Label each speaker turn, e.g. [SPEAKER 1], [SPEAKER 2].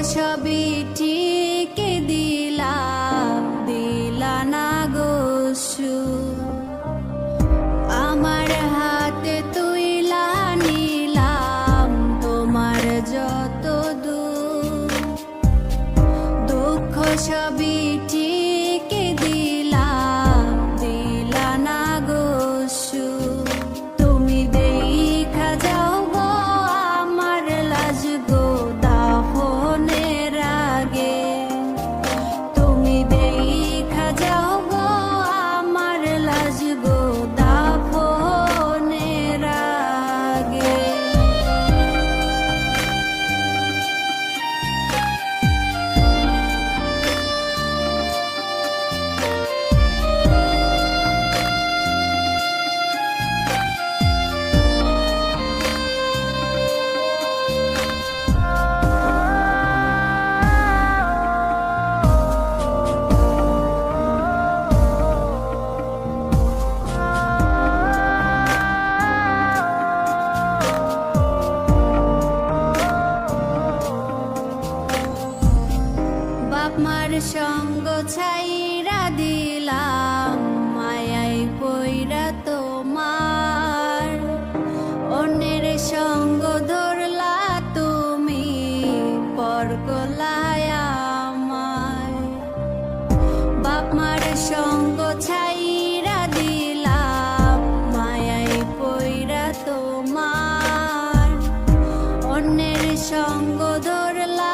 [SPEAKER 1] সবই ঠিক দিলা না গো আমার হাতে তুইলা নিলাম তোমার যত দুঃখ সবই ঠিক দিলা না গো তুমি দেখা যাও গো আমার লাজ গো দাফনের আগে তুমি দেখা যাও গো আমার লাজ গো দাফনের আগে বাপ মার সঙ্গ ছাইরা দিলাম মায়াই পইরা তোমার অন্যের সঙ্গ ধরলা তুমি পর গলায় আমায় বাপ মার সঙ্গ ছাইরা দিলাম মায়াই পইরা তোমার অন্যের সঙ্গ ধরলা